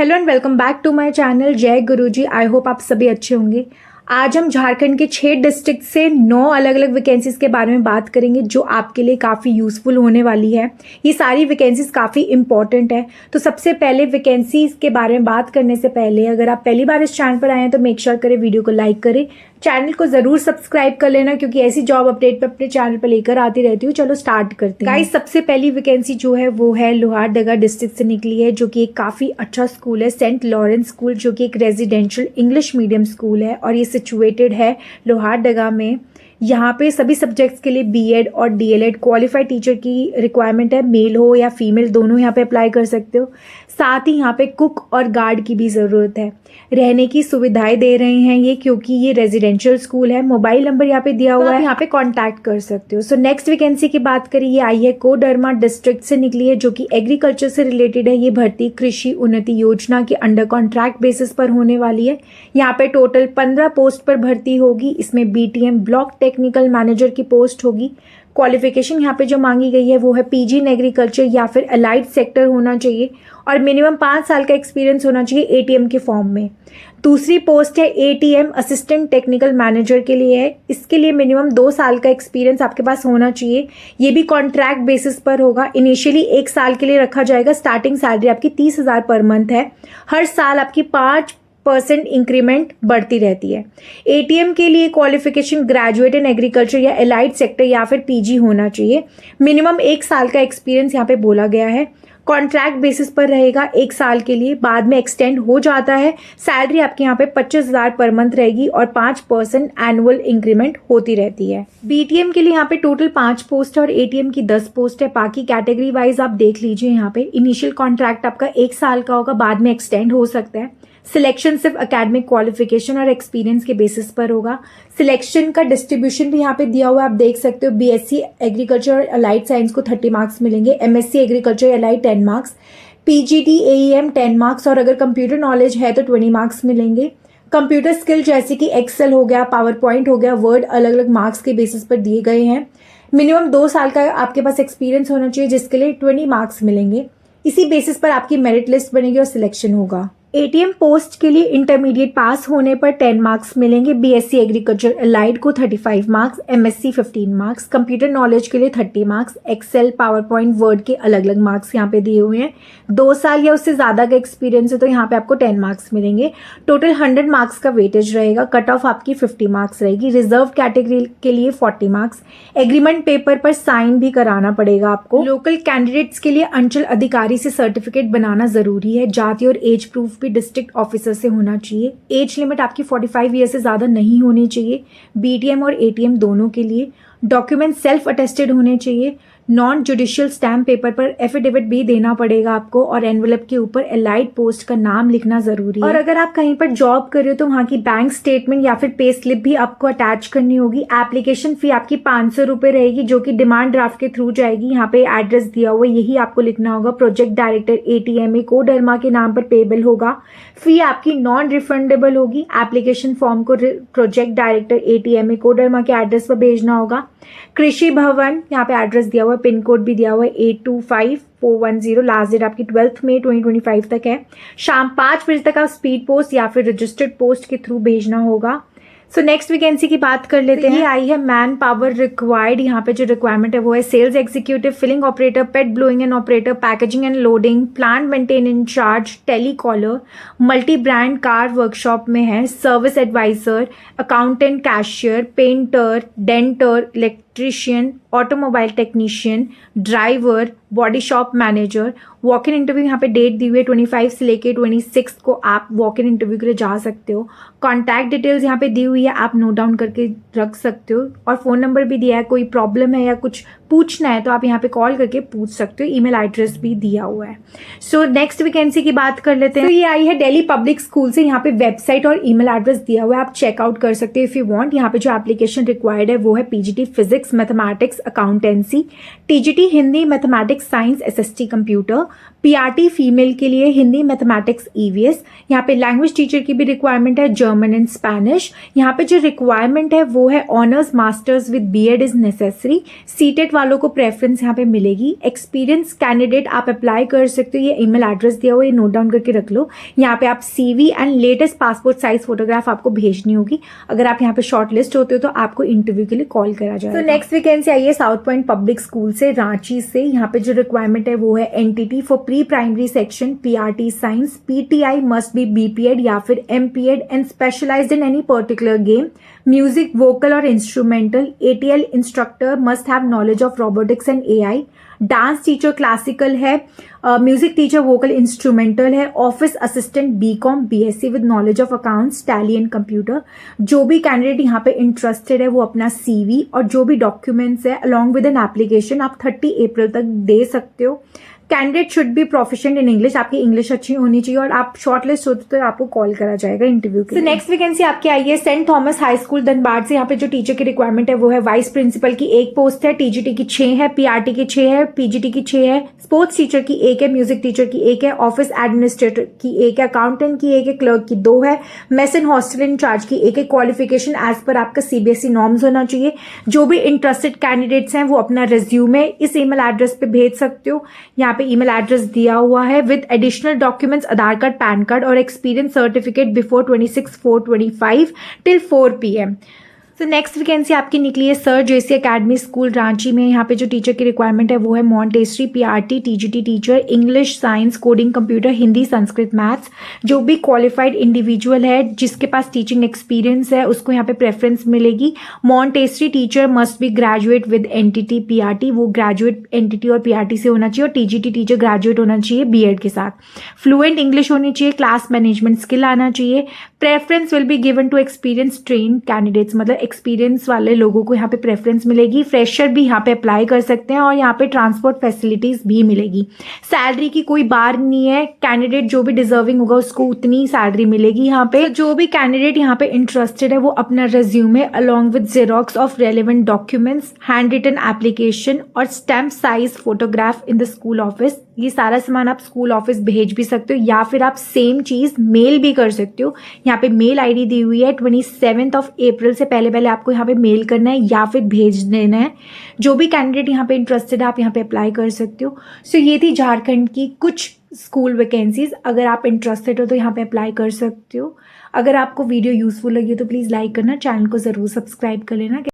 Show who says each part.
Speaker 1: Hello and welcome back to my channel Jai Guruji. I hope आप सभी अच्छे होंगे। आज हम झारखंड के 6 डिस्ट्रिक्ट से 9 अलग अलग वैकेंसीज के बारे में बात करेंगे जो आपके लिए काफ़ी यूज़फुल होने वाली है। ये सारी वैकेंसीज काफ़ी इंपॉर्टेंट है। तो सबसे पहले वैकेंसीज के बारे में बात करने से पहले अगर आप पहली बार इस चैनल पर आए हैं तो मेक श्योर करें वीडियो को लाइक करें, चैनल को जरूर सब्सक्राइब कर लेना क्योंकि ऐसी जॉब अपडेट अपने चैनल पर लेकर आती रहती हूँ। चलो स्टार्ट करते हैं। गाइस, सबसे पहली वैकेंसी जो है वो है लोहारदगा डिस्ट्रिक्ट से निकली है, जो कि एक काफ़ी अच्छा स्कूल है, सेंट लॉरेंस स्कूल, जो कि एक रेजिडेंशियल इंग्लिश मीडियम स्कूल है और ये सिचुएटेड है लोहारदगा में। यहाँ पे सभी सब्जेक्ट्स के लिए बीएड और डीएलएड क्वालिफाइड टीचर की रिक्वायरमेंट है, मेल हो या फीमेल दोनों यहाँ पे अप्लाई कर सकते हो। साथ ही यहाँ पे कुक और गार्ड की भी ज़रूरत है। रहने की सुविधाएं दे रहे हैं ये, क्योंकि ये रेजिडेंशियल स्कूल है। मोबाइल नंबर यहाँ पे दिया हुआ है, यहाँ पे कांटेक्ट कर सकते हो। सो नेक्स्ट वैकेंसी की बात करें, ये आई है कोडरमा डिस्ट्रिक्ट से निकली है, जो कि एग्रीकल्चर से रिलेटेड है। ये भर्ती कृषि उन्नति योजना के अंडर कॉन्ट्रैक्ट बेसिस पर होने वाली है। यहाँ पे टोटल 15 पोस्ट पर भर्ती होगी। इसमें बीटीएम ब्लॉक टेक्निकल मैनेजर की पोस्ट होगी। क्वालिफिकेशन यहाँ पे जो मांगी गई है वो है पीजी इन एग्रीकल्चर या फिर अलाइड सेक्टर होना चाहिए और मिनिमम 5 साल का एक्सपीरियंस होना चाहिए एटीएम के फॉर्म में। दूसरी पोस्ट है एटीएम असिस्टेंट टेक्निकल मैनेजर के लिए है। इसके लिए मिनिमम 2 साल का एक्सपीरियंस आपके पास होना चाहिए। ये भी कॉन्ट्रैक्ट बेसिस पर होगा। इनिशियली 1 साल के लिए रखा जाएगा। स्टार्टिंग सैलरी आपकी 30,000 पर मंथ है। हर साल आपकी 5% इंक्रीमेंट बढ़ती रहती है। एटीएम के लिए क्वालिफिकेशन ग्रेजुएट इन एग्रीकल्चर या एलाइड सेक्टर या फिर पीजी होना चाहिए। मिनिमम 1 साल का एक्सपीरियंस यहाँ पे बोला गया है। कॉन्ट्रैक्ट बेसिस पर रहेगा 1 साल के लिए, बाद में एक्सटेंड हो जाता है। सैलरी आपके यहाँ पे 25,000 पर मंथ रहेगी और 5% एनुअल इंक्रीमेंट होती रहती है। बीटीएम के लिए यहाँ पे टोटल 5 पोस्ट है और एटीएम की 10 पोस्ट है। बाकी कैटेगरी वाइज आप देख लीजिए। यहाँ पे इनिशियल कॉन्ट्रैक्ट आपका 1 साल का होगा, बाद में एक्सटेंड हो सकता है। सिलेक्शन सिर्फ एकेडमिक क्वालिफिकेशन और एक्सपीरियंस के बेसिस पर होगा। सिलेक्शन का डिस्ट्रीब्यूशन भी यहाँ पे दिया हुआ है, आप देख सकते हो। बीएससी एग्रीकल्चर और अलाइड साइंस को 30 मार्क्स मिलेंगे, MSc agriculture allied 10 marks, PGT AEM 10 marks और अगर कंप्यूटर नॉलेज है तो 20 मार्क्स मिलेंगे। कंप्यूटर स्किल जैसे कि एक्सेल हो गया, पावर पॉइंट हो गया, वर्ड अलग अलग मार्क्स के बेसिस पर दिए गए हैं। मिनिमम 2 साल का आपके पास एक्सपीरियंस होना चाहिए, जिसके लिए 20 मार्क्स मिलेंगे। इसी बेसिस पर आपकी मेरिट लिस्ट बनेगी और सिलेक्शन होगा। एटीएम पोस्ट के लिए इंटरमीडिएट पास होने पर 10 मार्क्स मिलेंगे। बीएससी एग्रीकल्चर अलाइड को 35 marks, MSc 15 marks, computer knowledge के लिए 30 marks, Excel PowerPoint Word के अलग अलग मार्क्स यहाँ पे दिए हुए हैं। 2 साल या उससे ज़्यादा का एक्सपीरियंस है तो यहाँ पे आपको 10 मार्क्स मिलेंगे। टोटल 100 मार्क्स का वेटेज रहेगा। कट ऑफ आपकी 50 मार्क्स रहेगी। रिजर्व कैटेगरी के लिए 40 मार्क्स। एग्रीमेंट पेपर पर साइन भी कराना पड़ेगा आपको। लोकल कैंडिडेट्स के लिए अंचल अधिकारी से सर्टिफिकेट बनाना जरूरी है। जाति और एज प्रूफ भी डिस्ट्रिक्ट ऑफिसर से होना चाहिए। एज लिमिट आपकी 45 ईयर से ज्यादा नहीं होनी चाहिए बीटीएम और एटीएम दोनों के लिए। डॉक्यूमेंट सेल्फ अटेस्टेड होने चाहिए। नॉन जुडिशियल स्टैम्प पेपर पर एफिडेविट भी देना पड़ेगा आपको और एनवेलप के ऊपर एलाइड पोस्ट का नाम लिखना जरूरी है। और अगर आप कहीं पर जॉब कर रहे हो तो वहाँ की बैंक स्टेटमेंट या फिर पे स्लिप भी आपको अटैच करनी होगी। एप्लीकेशन फी आपकी 500 रुपये रहेगी, जो कि डिमांड ड्राफ्ट के थ्रू जाएगी। यहाँ पे एड्रेस दिया हुआ है, यही आपको लिखना होगा। प्रोजेक्ट डायरेक्टर एटीएमए कोडरमा के नाम पर पेबल होगा। फी आपकी नॉन रिफंडेबल होगी। एप्लीकेशन फॉर्म को प्रोजेक्ट डायरेक्टर एटीएमए कोडरमा के एड्रेस पर भेजना होगा। कृषि भवन, यहाँ पे एड्रेस दिया हुआ है, पिन कोड भी दिया हुआ है 825410। लास्ट डेट आपकी 12 मई 2025 तक है। शाम 5 बजे तक आप स्पीड पोस्ट या फिर रजिस्टर्ड पोस्ट के थ्रू भेजना होगा। सो नेक्स्ट वैकेंसी की बात कर लेते हैं। ये आई है मैन पावर रिक्वायर्ड। यहाँ पे जो रिक्वायरमेंट है वो है sales executive, filling operator, PET blowing and operator, packaging and loading, plant maintain incharge, telecaller, multi brand car workshop में है, service advisor, accountant, cashier, painter, denter, electrician, automobile technician, driver, body shop manager. Walk in interview यहाँ पे date दी हुई है 25 से लेके 26 को आप वॉक इन इंटरव्यू के लिए जा सकते हो। कॉन्टैक्ट डिटेल्स यहाँ पे दी हुई है, आप नोट डाउन करके रख सकते हो और फोन नंबर भी दिया है। कोई प्रॉब्लम है या कुछ पूछना है तो आप यहाँ पे कॉल करके पूछ सकते हो। ईमेल एड्रेस भी दिया हुआ है। सो नेक्स्ट वैकेंसी की बात कर लेते हैं। तो ये आई है दिल्ली पब्लिक स्कूल से। यहाँ पे वेबसाइट और ईमेल एड्रेस दिया हुआ है, आप चेकआउट कर सकते हो इफ यू वांट। यहाँ पे जो एप्लीकेशन रिक्वायर्ड है वो है PGT physics mathematics accountancy, TGT Hindi mathematics science SST computer, PRT female के लिए हिंदी, मैथमेटिक्स, ईवीएस। यहाँ पे लैंग्वेज टीचर की भी रिक्वायरमेंट है, जर्मन एंड स्पेनिश। यहाँ पे जो रिक्वायरमेंट है वो है honours masters with BEd is necessary. CTET वालों को प्रेफरेंस यहाँ पे मिलेगी। एक्सपीरियंस कैंडिडेट आप अप्लाई कर सकते हो। ये ईमेल एड्रेस दिया हुआ है, ये नोट डाउन करके रख लो। यहाँ पे आप CV and latest passport size photograph आपको भेजनी होगी। अगर आप यहाँ पे शॉर्ट लिस्ट होते हो तो आपको इंटरव्यू के लिए कॉल करा जाएगा। तो नेक्स्ट वैकेंसी आई है साउथ पॉइंट पब्लिक स्कूल से, रांची से। यहाँ पे जो रिक्वायरमेंट है वो है NTT for pre primary section, PRT science, PTI must be BPEd या फिर MPEd and specialised in any particular game, music, vocal और instrumental. ATL instructor must have knowledge of robotics and AI. Dance teacher classical है, music teacher vocal instrumental है। Office assistant BCom BSc with knowledge of accounts, Tally and computer. जो भी candidate यहाँ पे interested है वो अपना सीवी और जो भी डॉक्यूमेंट्स है अलॉन्ग विद एन एप्लीकेशन आप 30 अप्रैल तक दे सकते हो। Candidate should be proficient in English, आपकी इंग्लिश अच्छी होनी चाहिए और आप शॉर्टलिस्ट होते तो आपको कॉल करा जाएगा इंटरव्यू के लिए। नेक्स्ट वैकेंसी आपकी आई है Saint Thomas high school Dhanbad से। यहाँ पे जो टीचर की रिक्वायरमेंट है वो है वाइस प्रिंसिपल की 1 पोस्ट है, टीजीटी की 6 है, पीआरटी की 6 है, पीजीटी की 6 है, स्पोर्ट्स टीचर की 1 है, म्यूजिक टीचर की 1 है, ऑफिस एडमिनिस्ट्रेटर की 1 है, अकाउंटेंट की 1 है, क्लर्क की 2 है, मेस एंड हॉस्टल इंचार्ज की 1 है। क्वालिफिकेशन एज पर आपका सीबीएसई नॉर्म्स होना चाहिए। जो भी इंटरेस्टेड कैंडिडेट्स हैं वो अपना रिज्यूमे इस ईमेल एड्रेस पे भेज सकते हो। यहाँ पे ईमेल एड्रेस दिया हुआ है with additional documents, Aadhaar card, PAN card और experience certificate before 26/4/25 till 4 PM। तो नेक्स्ट वैकेंसी आपकी निकली है sir JC Academy School Ranchi में। यहाँ पे जो टीचर की रिक्वायरमेंट है वो है Montessori, PRT, TGT teacher, English, science, coding, computer, Hindi, Sanskrit, maths. जो भी क्वालिफाइड इंडिविजुअल है जिसके पास टीचिंग एक्सपीरियंस है उसको यहाँ पे प्रेफरेंस मिलेगी। Montessori teacher must be graduate with NTT PRT, वो ग्रेजुएट एनटीटी और पीआरटी से होना चाहिए और टीजीटी टीचर ग्रेजुएट होना चाहिए बीएड के साथ। फ्लुएंट इंग्लिश होनी चाहिए, क्लास मैनेजमेंट स्किल आना चाहिए। Preference will be given to experience train candidates, मतलब एक्सपीरियंस वाले लोगों को यहाँ पे प्रेफरेंस मिलेगी। फ्रेशर भी यहाँ पे अप्लाई कर सकते हैं और यहाँ पे ट्रांसपोर्ट फैसिलिटीज भी मिलेगी। सैलरी की कोई बार नहीं है, कैंडिडेट जो भी डिजर्विंग होगा उसको उतनी सैलरी मिलेगी। यहाँ पे जो भी कैंडिडेट यहाँ पे इंटरेस्टेड है वो अपना resume along with xerox of relevant documents, hand written application और stamp size photograph in the school office, ये सारा सामान आप स्कूल ऑफिस भेज भी सकते हो या फिर आप सेम चीज मेल भी कर सकते हो। यहाँ पे मेल आईडी दी हुई है, 27 अप्रैल से पहले आपको यहाँ पे मेल करना है या फिर भेज देना है। जो भी कैंडिडेट यहाँ पे इंटरेस्टेड है आप यहाँ पे अप्लाई कर सकते हो। सो ये थी झारखंड की कुछ स्कूल वैकेंसीज। अगर आप इंटरेस्टेड हो तो यहाँ पे अप्लाई कर सकते हो। अगर आपको वीडियो यूजफुल लगी हो तो प्लीज़ लाइक करना, चैनल को ज़रूर सब्सक्राइब कर लेना।